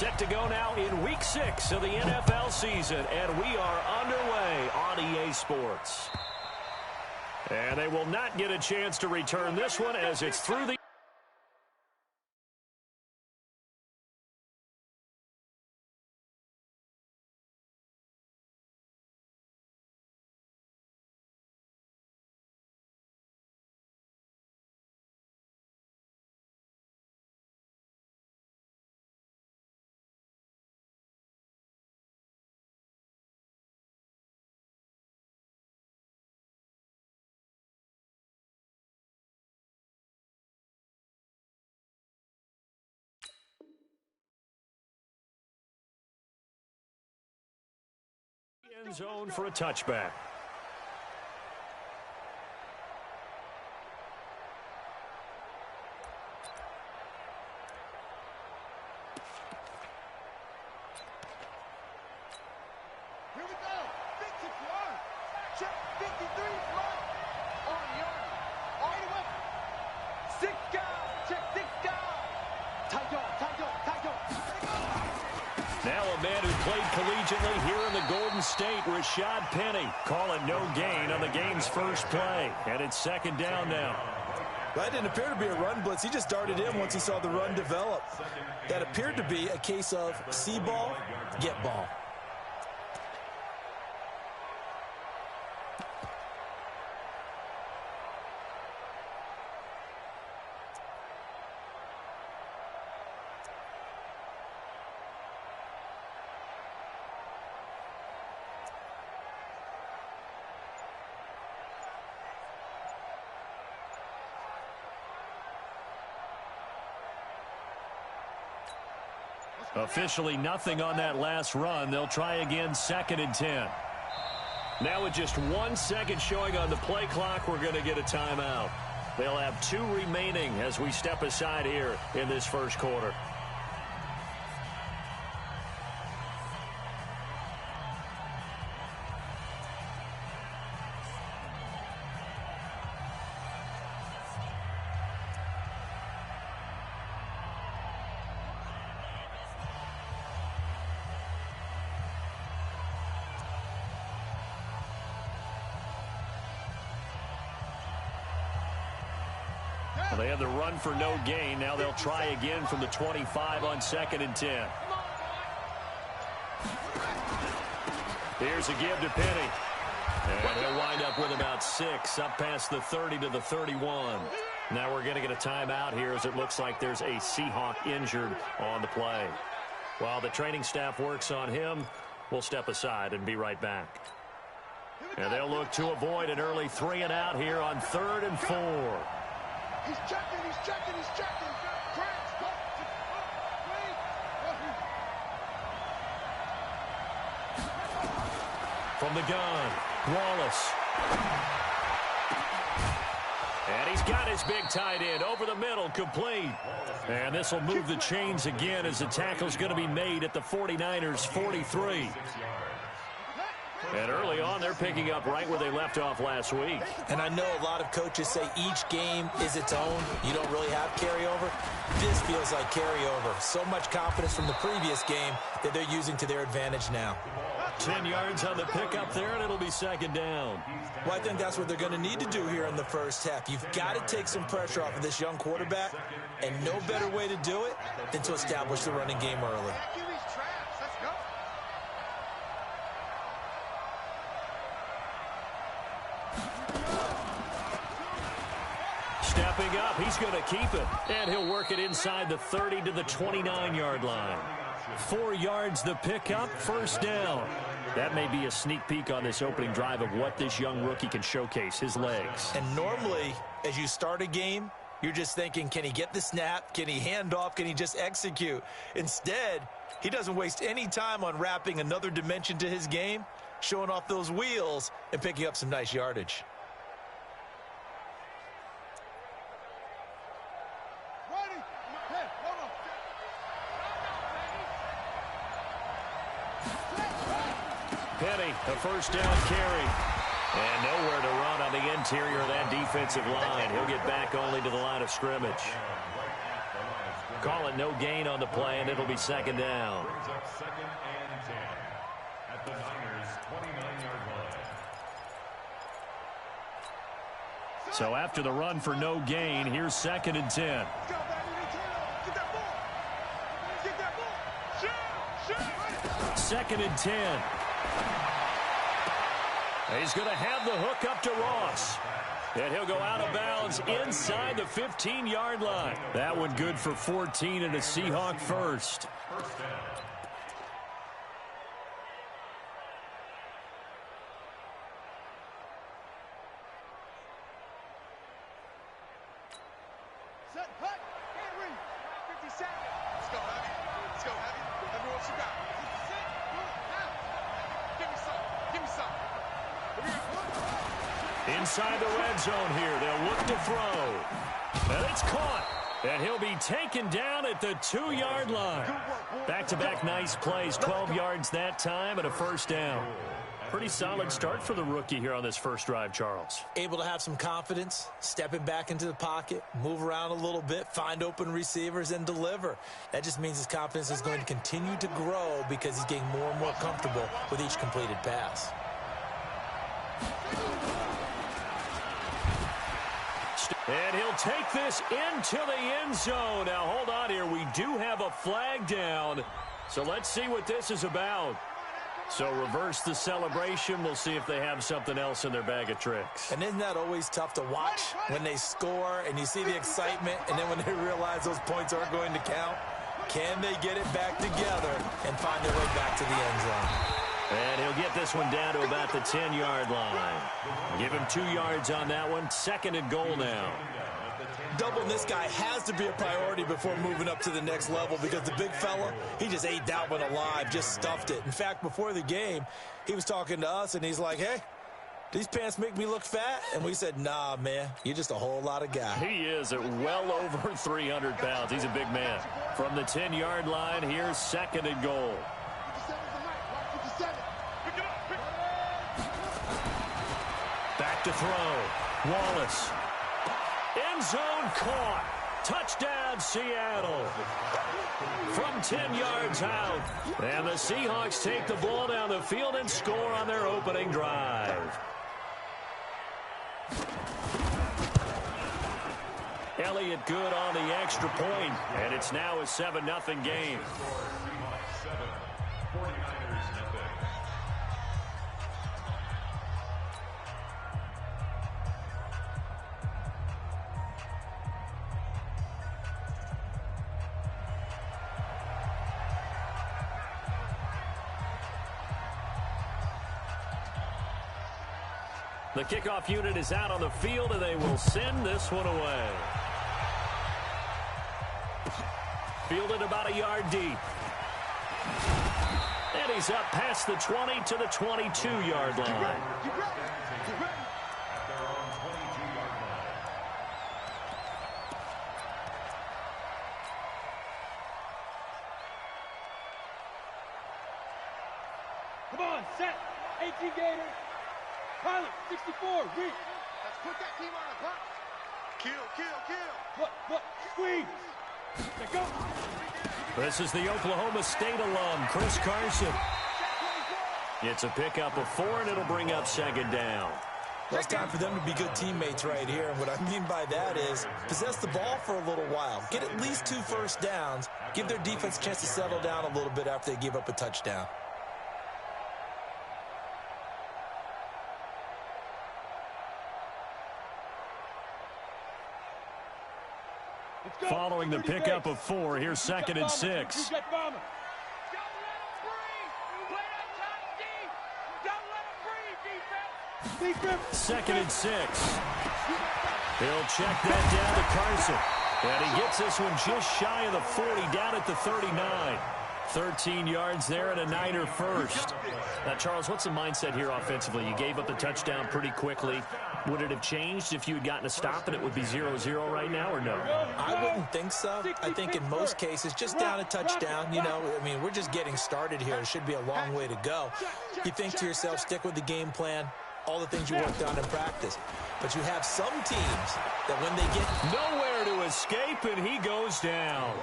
Set to go now in Week 6 of the NFL season, and we are underway on EA Sports. And they will not get a chance to return this one as it's through the... end zone for a touchback. Here we go. 50 yard. Check 53 yard. On yard. All the way. 6 guys. Check 6 guys. Tight yard. Now a man who played collegiately here in the Golden State, Rashad Penny, calling no gain on the game's first play. And it's second down now. That didn't appear to be a run blitz. He just darted in once he saw the run develop. That appeared to be a case of see ball, get ball. Officially nothing on that last run. They'll try again, second and 10. Now with just 1 second showing on the play clock, we're going to get a timeout. They'll have 2 remaining as we step aside here in this first quarter. Well, they had the run for no gain. Now they'll try again from the 25 on second and 10. Here's a give to Penny. And he'll wind up with about 6, up past the 30 to the 31. Now we're going to get a timeout here as it looks like there's a Seahawk injured on the play. While the training staff works on him, we'll step aside and be right back. And they'll look to avoid an early 3 and out here on 3rd and 4. He's checking. From the gun, Wallace. And he's got his big tight end over the middle, complete. And this will move the chains again as the tackle's going to be made at the 49ers' 43. And early on, they're picking up right where they left off last week. And I know a lot of coaches say each game is its own. You don't really have carryover. This feels like carryover. So much confidence from the previous game that they're using to their advantage now. 10 yards on the pickup there, and it'll be second down. Well, I think that's what they're going to need to do here in the first half. You've got to take some pressure off of this young quarterback, and no better way to do it than to establish the running game early. Stepping up, he's going to keep it. And he'll work it inside the 30 to the 29-yard line. 4 yards the pickup, first down. That may be a sneak peek on this opening drive of what this young rookie can showcase, his legs. And normally, as you start a game, you're just thinking, can he get the snap? Can he hand off? Can he just execute? Instead, he doesn't waste any time on wrapping another dimension to his game, showing off those wheels, and picking up some nice yardage. Penny, a first down carry. And nowhere to run on the interior of that defensive line. He'll get back only to the line of scrimmage. Call it no gain on the play, and it'll be second down. Brings up second and 10 at the Niners' 29-yard line. So after the run for no gain, here's second and 10. Get that ball. Get that ball. Shoot. Second and 10. He's going to have the hook up to Ross. And he'll go out of bounds inside the 15-yard line. That one good for 14 and a Seahawk first. First down. Set, cut, and read. 50 seconds. Let's go, Heavy. Let's go, Heavy. Let me know what you got. Set, good, now. Give me some. Give me some. Inside the red zone here. They'll look to throw. And it's caught. And he'll be taken down at the 2-yard line. Back-to-back nice plays. 12 yards that time and a first down. Pretty solid start for the rookie here on this first drive, Charles. Able to have some confidence, stepping back into the pocket, move around a little bit, find open receivers, and deliver. That just means his confidence is going to continue to grow because he's getting more and more comfortable with each completed pass. And he'll take this into the end zone. Now, hold on here. We do have a flag down. So let's see what this is about. So reverse the celebration. We'll see if they have something else in their bag of tricks. And isn't that always tough to watch when they score and you see the excitement and then when they realize those points aren't going to count? Can they get it back together and find their way back to the end zone? And he'll get this one down to about the 10-yard line. Give him 2 yards on that one. Second and goal now. Doubling this guy has to be a priority before moving up to the next level because the big fella, he just ate that one alive, just stuffed it. In fact, before the game, he was talking to us, and he's like, hey, these pants make me look fat? And we said, nah, man, you're just a whole lot of guy. He is at well over 300 pounds. He's a big man. From the 10-yard line, here's second and goal. Back to throw. Wallace. End zone caught. Touchdown, Seattle. From 10 yards out. And the Seahawks take the ball down the field and score on their opening drive. Elliott good on the extra point, and it's now a 7-0 game. Seahawks 7, 49ers nothing. The kickoff unit is out on the field, and they will send this one away. Fielded about a yard deep. And he's up past the 20 to the 22-yard line. Come on, set. 18 Gators. Pilot, 64, reach. Let's put that team on the clock. Kill. What? Squeeze. Let's go. This is the Oklahoma State alum, Chris Carson. It's a pickup of 4, and it'll bring up second down. Well, it's time for them to be good teammates right here. And what I mean by that is possess the ball for a little while. Get at least 2 first downs. Give their defense a chance to settle down a little bit after they give up a touchdown. Following the pickup of 4, here's second and 6. Second and 6. He'll check that down to Carson. And he gets this one just shy of the 40, down at the 39. 13 yards there and a Niner first. Now, Charles, what's the mindset here offensively? You gave up the touchdown pretty quickly. Would it have changed if you had gotten a stop and it would be 0-0 right now, or no? I wouldn't think so. I think in most cases, just down a touchdown, I mean, we're just getting started here. It should be a long way to go. You think to yourself, stick with the game plan, all the things you worked on in practice. But you have some teams that when they get nowhere to escape, and he goes down.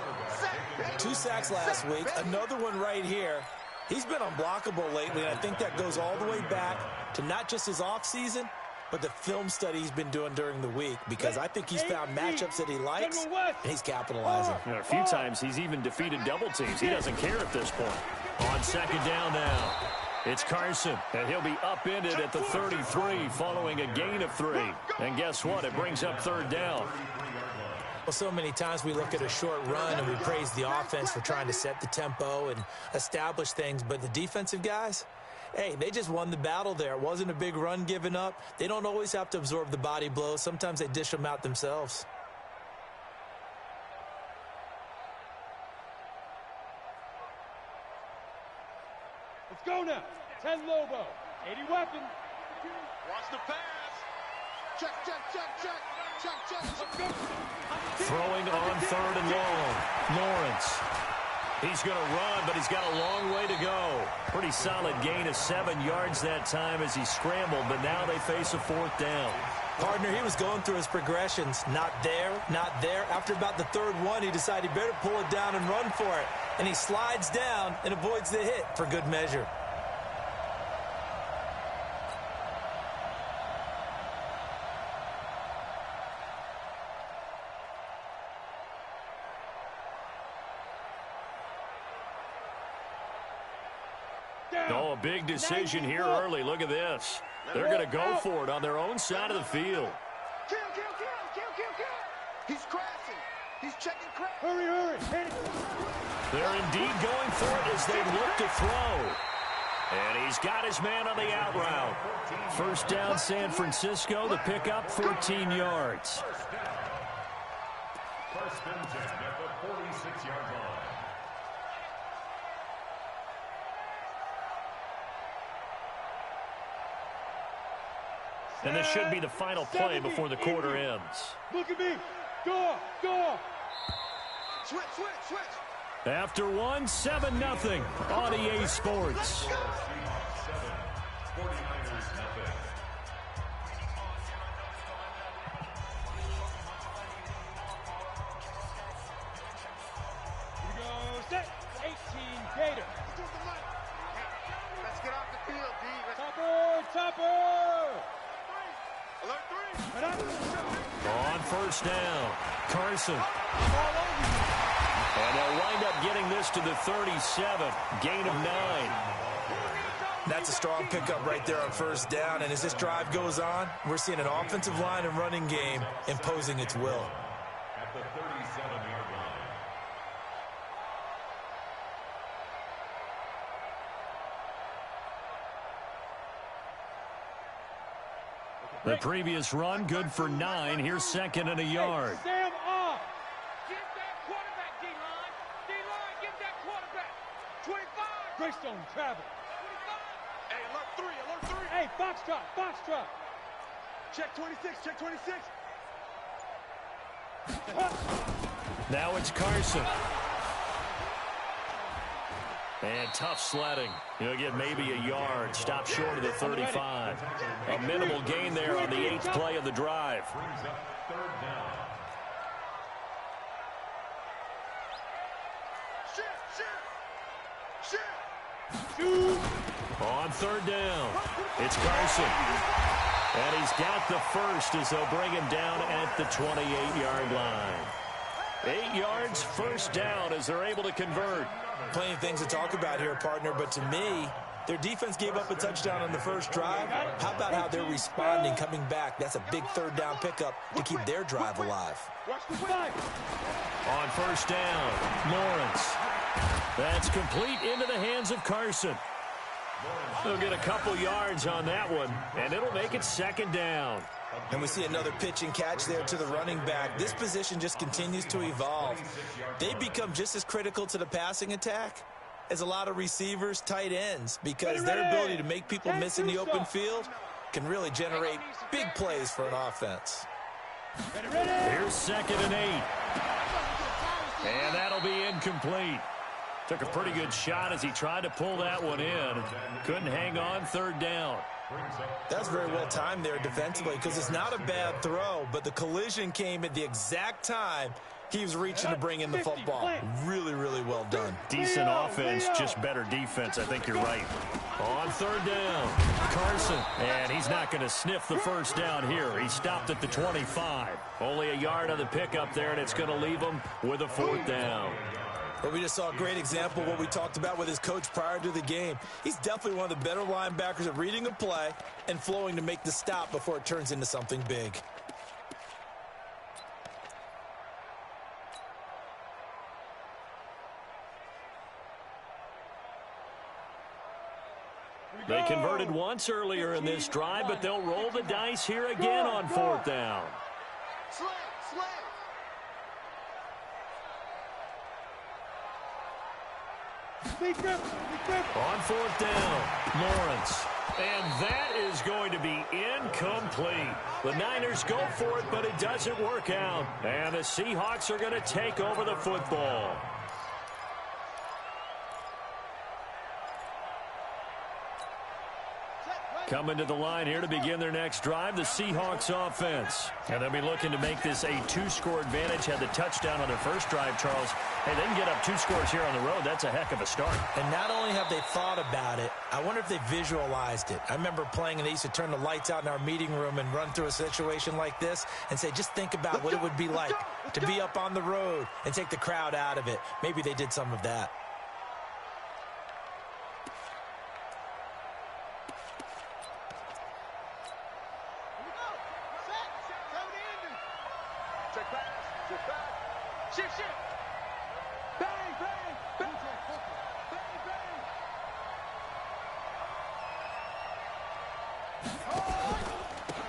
2 sacks last week, another one right here. He's been unblockable lately, and I think that goes all the way back to not just his offseason, but the film study he's been doing during the week, because I think he's found matchups that he likes, and he's capitalizing. You know, a few times he's even defeated double teams. He doesn't care at this point. On second down now, it's Carson, and he'll be upended at the 33 following a gain of 3. And guess what? It brings up third down. Well, so many times we look at a short run and we praise the offense for trying to set the tempo and establish things, but the defensive guys, hey, they just won the battle there. It wasn't a big run given up. They don't always have to absorb the body blows. Sometimes they dish them out themselves. Let's go now. 10 Lobo. 80 weapon. Watch the pass. Check, check, check, check. Check, check. Let's go. Throwing on third and long. Lawrence. He's going to run, but he's got a long way to go. Pretty solid gain of 7 yards that time as he scrambled, but now they face a 4th down. Partner, he was going through his progressions. Not there, not there. After about the 3rd one, he decided he better pull it down and run for it. And he slides down and avoids the hit for good measure. Oh, a big decision here early. Look at this. They're going to go for it on their own side of the field. Kill, kill, kill, kill, kill, kill. He's crashing. He's checking crash. Hurry, hurry. Hit it. They're indeed going for it as they look to throw. And he's got his man on the out route. First down, San Francisco. The pickup, 14 yards. First and 10 at the 46-yard line. And this should be the final play before the quarter ends. Look at me. Go, go. Switch, switch, switch. After one, 7-0 on EA Sports. 7, 49ers nothing. Here we go. Set. 18 Gator. Let's get off the field, D. Topper, topper. Alert 3. Right up. On first down, Carson. And they'll wind up getting this to the 37. Gain of 9. That's a strong pickup right there on first down. And as this drive goes on, we're seeing an offensive line and running game imposing its will. At the 37-yard line. The previous run, good for 9. Here's second and a yard. Sam off. Get that quarterback, D-line. D-line, get that quarterback. 25. Greystone travel. 25. Hey, alert 3, alert 3. Hey, Foxtrot, Foxtrot. Check 26, check 26. Now it's Carson. And tough sledding. He'll get maybe a yard. Stop short of the 35. A minimal gain there on the 8th play of the drive. Brings up third down. Shit, shit, shit. Shoot. On third down, it's Carson. And he's got the first as they'll bring him down at the 28-yard line. 8 yards, first down as they're able to convert. Plenty of things to talk about here, partner, but to me, their defense gave up a touchdown on the first drive. How about how they're responding, coming back? That's a big third down pickup to keep their drive alive. Watch the fight. On first down, Lawrence. That's complete into the hands of Carson. They'll get a couple yards on that one, and it'll make it second down. And we see another pitch and catch there to the running back. This position just continues to evolve. They become just as critical to the passing attack as a lot of receivers, tight ends, because their ability to make people miss in the open field can really generate big plays for an offense. Here's second and 8. And that'll be incomplete. Took a pretty good shot as he tried to pull that one in. Couldn't hang on third down. That's very well timed there defensively because it's not a bad throw, but the collision came at the exact time he was reaching to bring in the football. Really, really well done. Decent offense, just better defense. I think you're right. On third down, Carson. And he's not going to sniff the first down here. He stopped at the 25. Only a yard on the pickup there, and it's going to leave him with a fourth down. But we just saw a great example of what we talked about with his coach prior to the game. He's definitely one of the better linebackers at reading a play and flowing to make the stop before it turns into something big. They converted once earlier in this drive, but they'll roll the dice here again on fourth down. Slant, slant. On fourth down, Lawrence. And that is going to be incomplete. The Niners go for it, but it doesn't work out. And the Seahawks are going to take over the football. Coming to the line here to begin their next drive, the Seahawks offense. And they'll be looking to make this a two-score advantage. Had the touchdown on their first drive, Charles. Hey, they can get up 2 scores here on the road. That's a heck of a start. And not only have they thought about it, I wonder if they visualized it. I remember playing and they used to turn the lights out in our meeting room and run through a situation like this and say, just think about what it would be like to be up on the road and take the crowd out of it. Maybe they did some of that.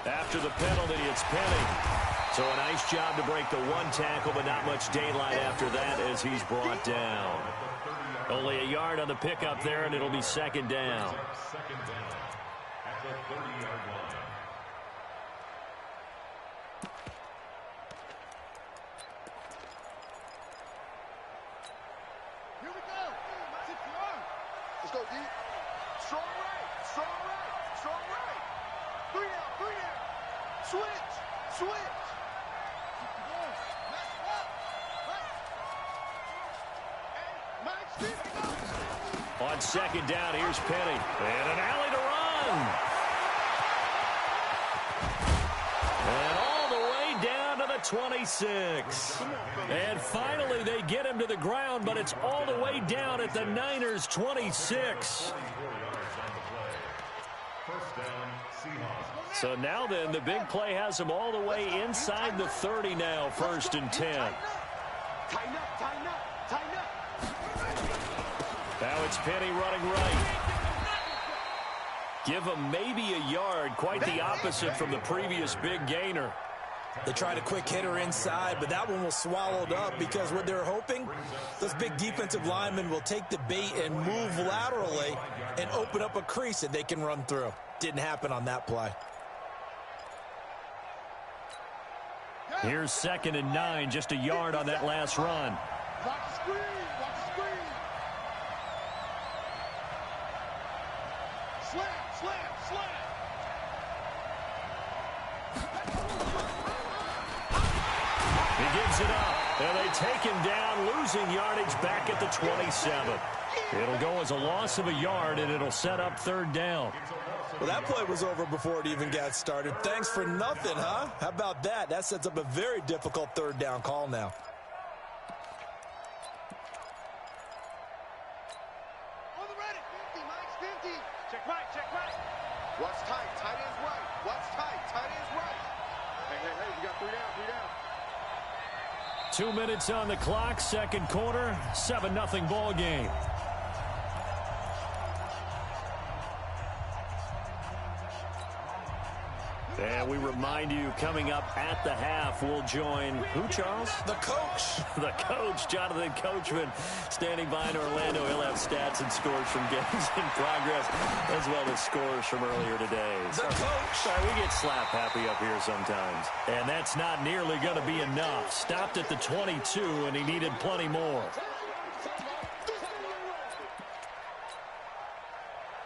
After the penalty, it's Penny. So a nice job to break the one tackle, but not much daylight after that as he's brought down. Only a yard on the pickup there, and it'll be second down. Second down at the 30-yard line. Here we go. 6 yards. Let's go, D. Strong right. Strong right. Strong right. 3 down. 3 down. Switch. Switch. On second down, here's Penny. And an alley to run. And all the way down to the 26. And finally, they get him to the ground, but it's all the way down at the Niners' 26. So now then, the big play has him all the way inside the 30 now, 1st and 10. Tighten up, tighten up, tighten up. Now it's Penny running right. Give him maybe a yard, quite the opposite from the previous big gainer. They tried a quick hitter inside, but that one was swallowed up because what they're hoping, those big defensive linemen will take the bait and move laterally and open up a crease that they can run through. Didn't happen on that play. Here's 2nd and 9, just a yard on that last run. Watch the screen, watch the screen. Slam, slam, slam. He gives it up, and they take him down, losing yardage back at the 27. It'll go as a loss of a yard, and it'll set up 3rd down. Well, that play was over before it even got started. Thanks for nothing, huh? How about that? That sets up a very difficult 3rd down call now. On the ready. 50, Mike's 50. Check right, check right. Watch tight, tight end's right. Watch tight, tight end's right. Hey, hey, hey, we got 3 down, 3 down. 2 minutes on the clock, 2nd quarter, 7-0 ball game. And we remind you, coming up at the half, we'll join who, Charles? The coach. The coach, Jonathan Coachman, standing by in Orlando. He'll have stats and scores from games in progress, as well as scores from earlier today. The coach. Sorry, we get slap happy up here sometimes. And that's not nearly going to be enough. Stopped at the 22, and he needed plenty more.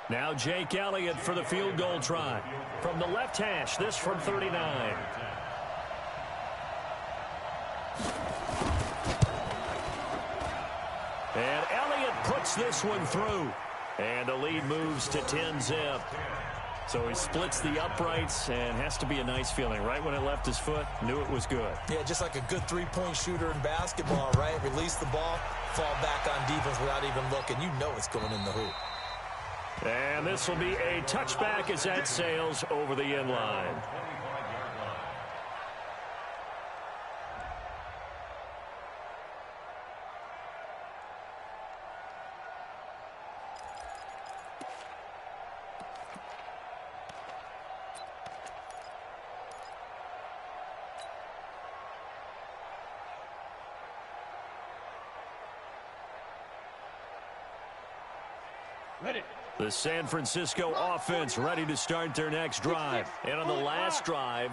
Now Jake Elliott for the field goal try. From the left hash, this from 39. And Elliott puts this one through. And the lead moves to 10-zip. So he splits the uprights and has to be a nice feeling. Right when it left his foot, knew it was good. Yeah, just like a good three-point shooter in basketball, right? Release the ball, fall back on defense without even looking. You know it's going in the hoop. And this will be a touchback as that sails over the end line. The San Francisco offense ready to start their next drive. And on the last drive,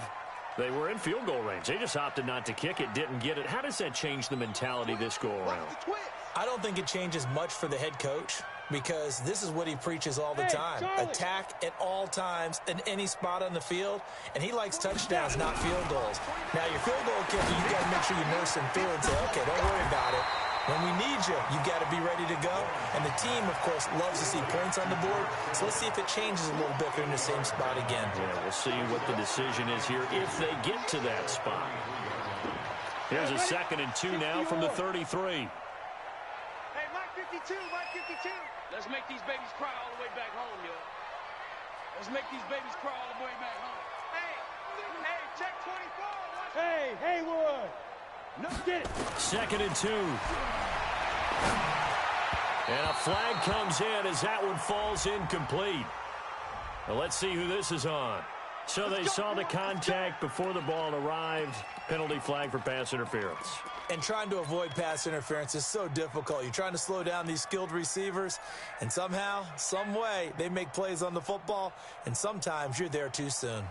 they were in field goal range. They just opted not to kick it, didn't get it. How does that change the mentality this go-around? I don't think it changes much for the head coach because this is what he preaches all the time. Attack at all times in any spot on the field, and he likes touchdowns, not field goals. Now, your field goal kicker, you got to make sure you nurse him through and say, okay, don't worry about it. When we need you, you got to be ready to go. And the team, of course, loves to see points on the board. So let's see if it changes a little bit if they're in the same spot again. Yeah, we'll see what the decision is here if they get to that spot. Here's a 2nd and 2 now from the 33. Hey, Mike 52, Mike 52. Let's make these babies cry all the way back home, yo. Let's make these babies cry all the way back home. Hey, check 24. Hey, Haywood. No, get it. 2nd and 2. And a flag comes in as that one falls incomplete. Well, let's see who this is on. So they saw the contact before the ball arrived. Penalty flag for pass interference. And trying to avoid pass interference is so difficult. You're trying to slow down these skilled receivers, and somehow, some way, they make plays on the football, and sometimes you're there too soon.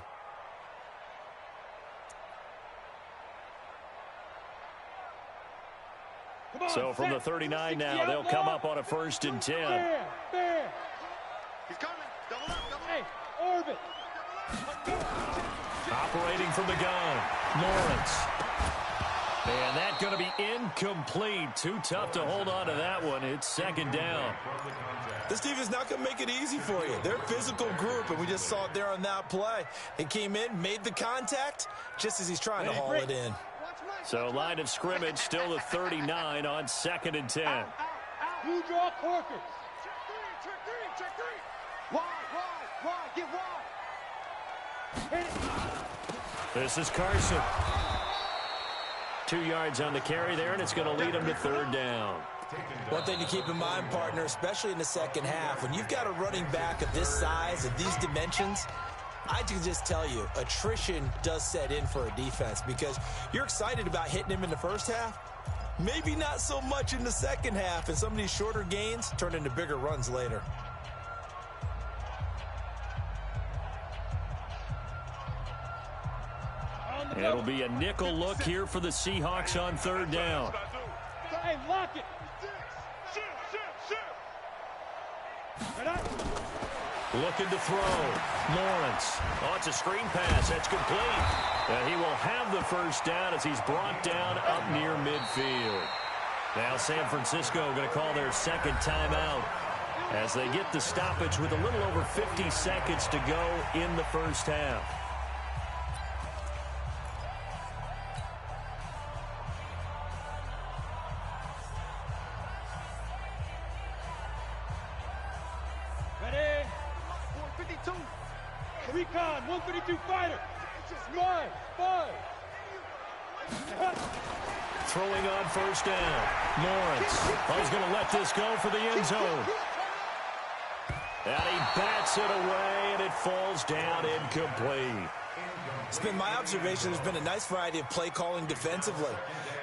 So from the 39 now, they'll come up on a 1st and 10. He's coming. Double up, double up. Hey, orbit. Operating from the gun, Lawrence. And that's going to be incomplete. Too tough to hold on to that one. It's 2nd down. This defense not going to make it easy for you. They're a physical group, and we just saw it there on that play. He came in, made the contact, just as he's trying to haul it in. So line of scrimmage still the 39 on 2nd and 10. You draw corkers. Check three. Wide, get wide. This is Carson. 2 yards on the carry there, and it's going to lead him to 3rd down. One thing to keep in mind, partner, especially in the second half, when you've got a running back of this size, of these dimensions, I can just tell you, attrition does set in for a defense because you're excited about hitting him in the first half. Maybe not so much in the second half, and some of these shorter gains turn into bigger runs later. It'll be a nickel look here for the Seahawks on 3rd down. Hey, lock it. Looking to throw. Lawrence. Oh, it's a screen pass. That's complete. And he will have the 1st down as he's brought down up near midfield. Now San Francisco going to call their 2nd timeout as they get the stoppage with a little over 50 seconds to go in the first half. Ready? 452. Recon, 152 fighter. Five. Throwing on 1st down. Lawrence. He's going to let this go for the end zone. And he bats it away, and it falls down incomplete. It's been my observation there's been a nice variety of play calling defensively.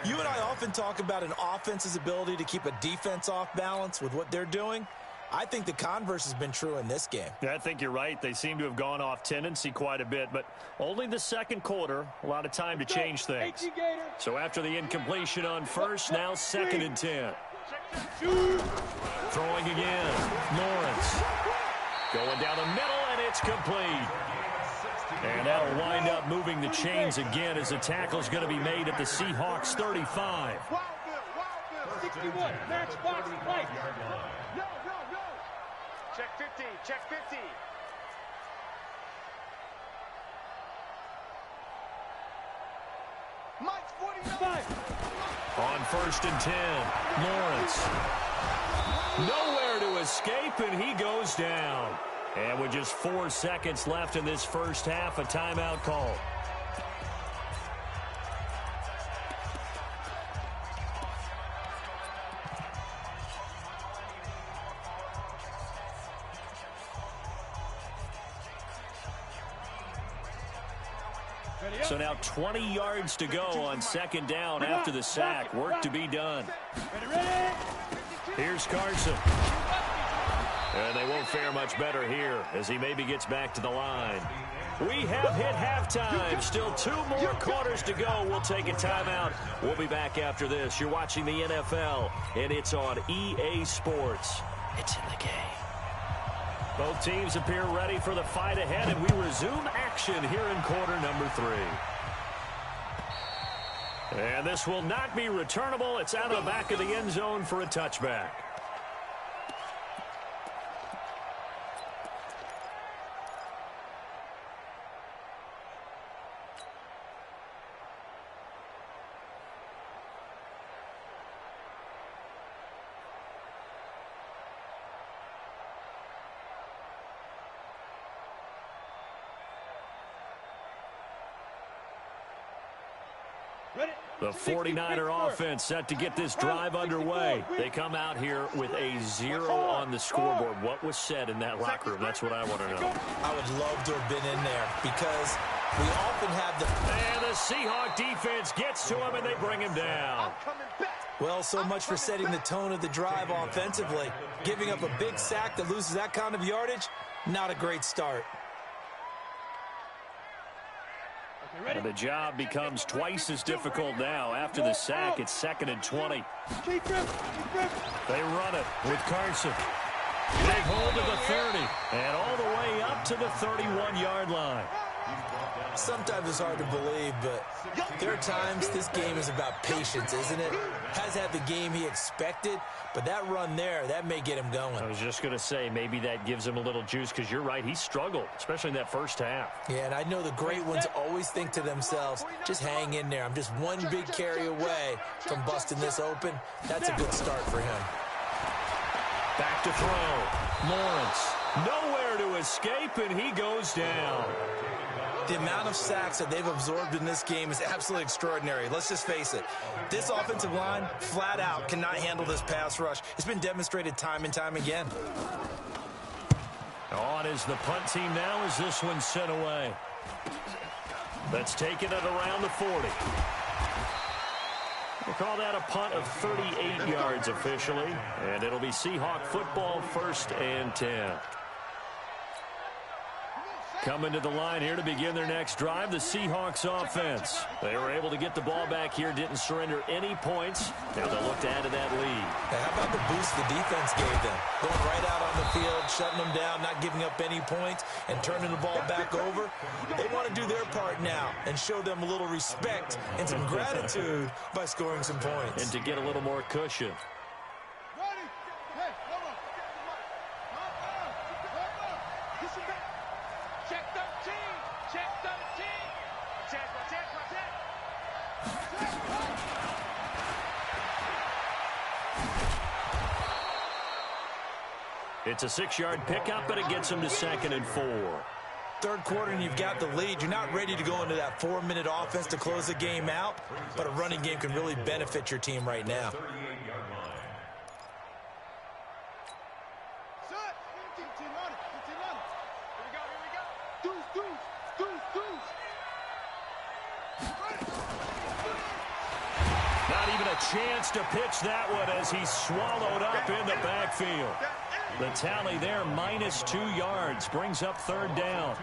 You and I often talk about an offense's ability to keep a defense off balance with what they're doing. I think the converse has been true in this game. Yeah, I think you're right. They seem to have gone off tendency quite a bit, but only the second quarter, a lot of time to change things. So after the incompletion on 1st, now 2nd and 10. Throwing again. Lawrence. Going down the middle, and it's complete. And that'll wind up moving the chains again as the tackle's going to be made at the Seahawks 35. 61, matchbox play. No. Check 50, check 50. Mike's 49. On 1st and 10, Lawrence. Nowhere to escape, and he goes down. And with just 4 seconds left in this first half, a timeout call. So now 20 yards to go on 2nd down after the sack. Work to be done. Here's Carson. And they won't fare much better here as he maybe gets back to the line. We have hit halftime. Still 2 more quarters to go. We'll take a timeout. We'll be back after this. You're watching the NFL, and it's on EA Sports. It's in the game. Both teams appear ready for the fight ahead, and we resume action here in quarter number 3. And this will not be returnable. It's out of the back of the end zone for a touchback. The 49er offense set to get this drive underway. They come out here with a 0 on the scoreboard. What was said in that locker room? That's what I want to know. I would love to have been in there because we often have the... And the Seahawk defense gets to him, and they bring him down. Well, so much for setting the tone of the drive offensively. Giving up a big sack that loses that kind of yardage, not a great start. And the job becomes twice as difficult now. After the sack, it's 2nd and 20. They run it with Carson. Big hold to the 30, and all the way up to the 31-yard line. Sometimes it's hard to believe, but there are times this game is about patience, isn't it? Has had the game he expected, but that run there, that may get him going. I was just going to say, maybe that gives him a little juice, because you're right, he struggled, especially in that first half. Yeah, and I know the great ones always think to themselves, just hang in there. I'm just one big carry away from busting this open. That's a good start for him. Back to throw. Lawrence, nowhere to escape, and he goes down. The amount of sacks that they've absorbed in this game is absolutely extraordinary. Let's just face it. This offensive line, flat out, cannot handle this pass rush. It's been demonstrated time and time again. On is the punt team now as this one's sent away. Let's take it at around the 40. We'll call that a punt of 38 yards officially, and it'll be Seahawk football, 1st and 10. Coming to the line here to begin their next drive, the Seahawks offense. They were able to get the ball back here, didn't surrender any points. Now they'll look to add to that lead. How about the boost the defense gave them? Going right out on the field, shutting them down, not giving up any points, and turning the ball back over. They want to do their part now and show them a little respect and some gratitude by scoring some points. And to get a little more cushion. It's a 6-yard pickup, but it gets them to 2nd and 4. Third quarter, and you've got the lead. You're not ready to go into that 4-minute offense to close the game out, but a running game can really benefit your team right now. Not even a chance to pitch that one as he's swallowed up in the backfield. The tally there, -2 yards, brings up 3rd down.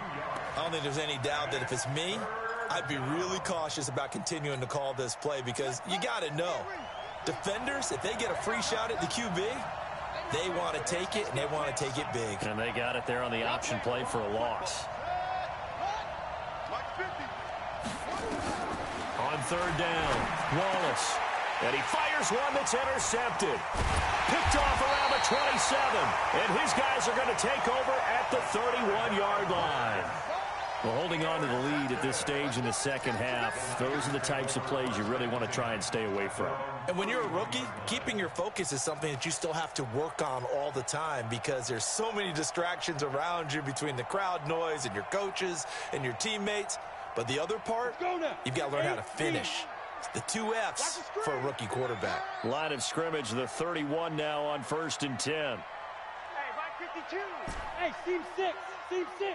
I don't think there's any doubt that if it's me, I'd be really cautious about continuing to call this play because you got to know. Defenders, if they get a free shot at the QB, They want to take it, and they want to take it big. And they got it there on the option play for a loss. On third down, Wallace. And he fires one that's intercepted. Picked off around the 27. And his guys are going to take over at the 31-yard line. Well, holding on to the lead at this stage in the second half, those are the types of plays you really want to try and stay away from. And when you're a rookie, keeping your focus is something that you still have to work on all the time because there's so many distractions around you between the crowd noise and your coaches and your teammates. But the other part, you've got to learn how to finish. It's the 2 F's for a rookie quarterback. Line of scrimmage, the 31 now on 1st and 10. Hey, Mike 52. Hey, seam 6. Seam 6.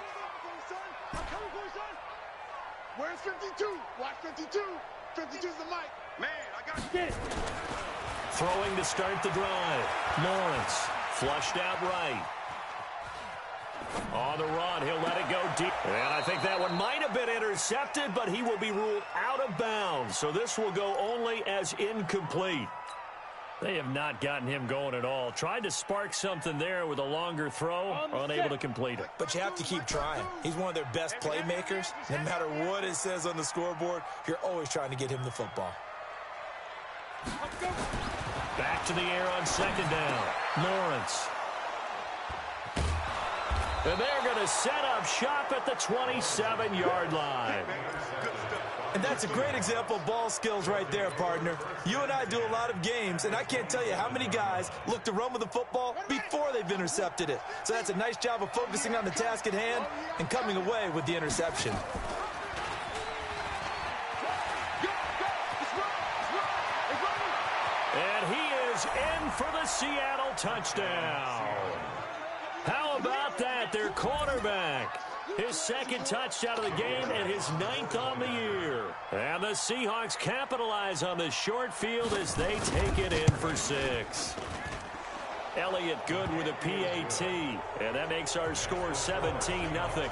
I'm coming for you, son. Where's 52? Watch 52. 52's the mic. Man, I got to get it. Throwing to start the drive. Lawrence flushed out right. On the run, he'll let it go deep. And I think that one might have been intercepted, but he will be ruled out of bounds. So this will go only as incomplete. They have not gotten him going at all. Tried to spark something there with a longer throw, unable to complete it. But you have to keep trying. He's one of their best playmakers. No matter what it says on the scoreboard, you're always trying to get him the football. Back to the air on second down. Lawrence. And they're going to set up shop at the 27-yard line. And that's a great example of ball skills right there, partner. You and I do a lot of games, and I can't tell you how many guys look to run with the football before they've intercepted it. So that's a nice job of focusing on the task at hand and coming away with the interception. And he is in for the Seattle touchdown. How about that? Their quarterback. His second touchdown of the game and his 9th on the year. And the Seahawks capitalize on the short field as they take it in for 6. Elliott good with a PAT. And that makes our score 17-0.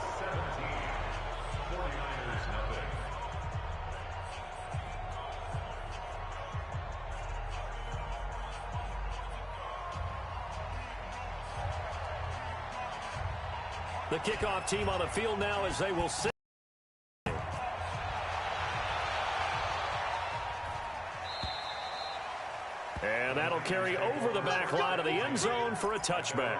The kickoff team on the field now as they will sit. And that'll carry over the back line of the end zone for a touchback.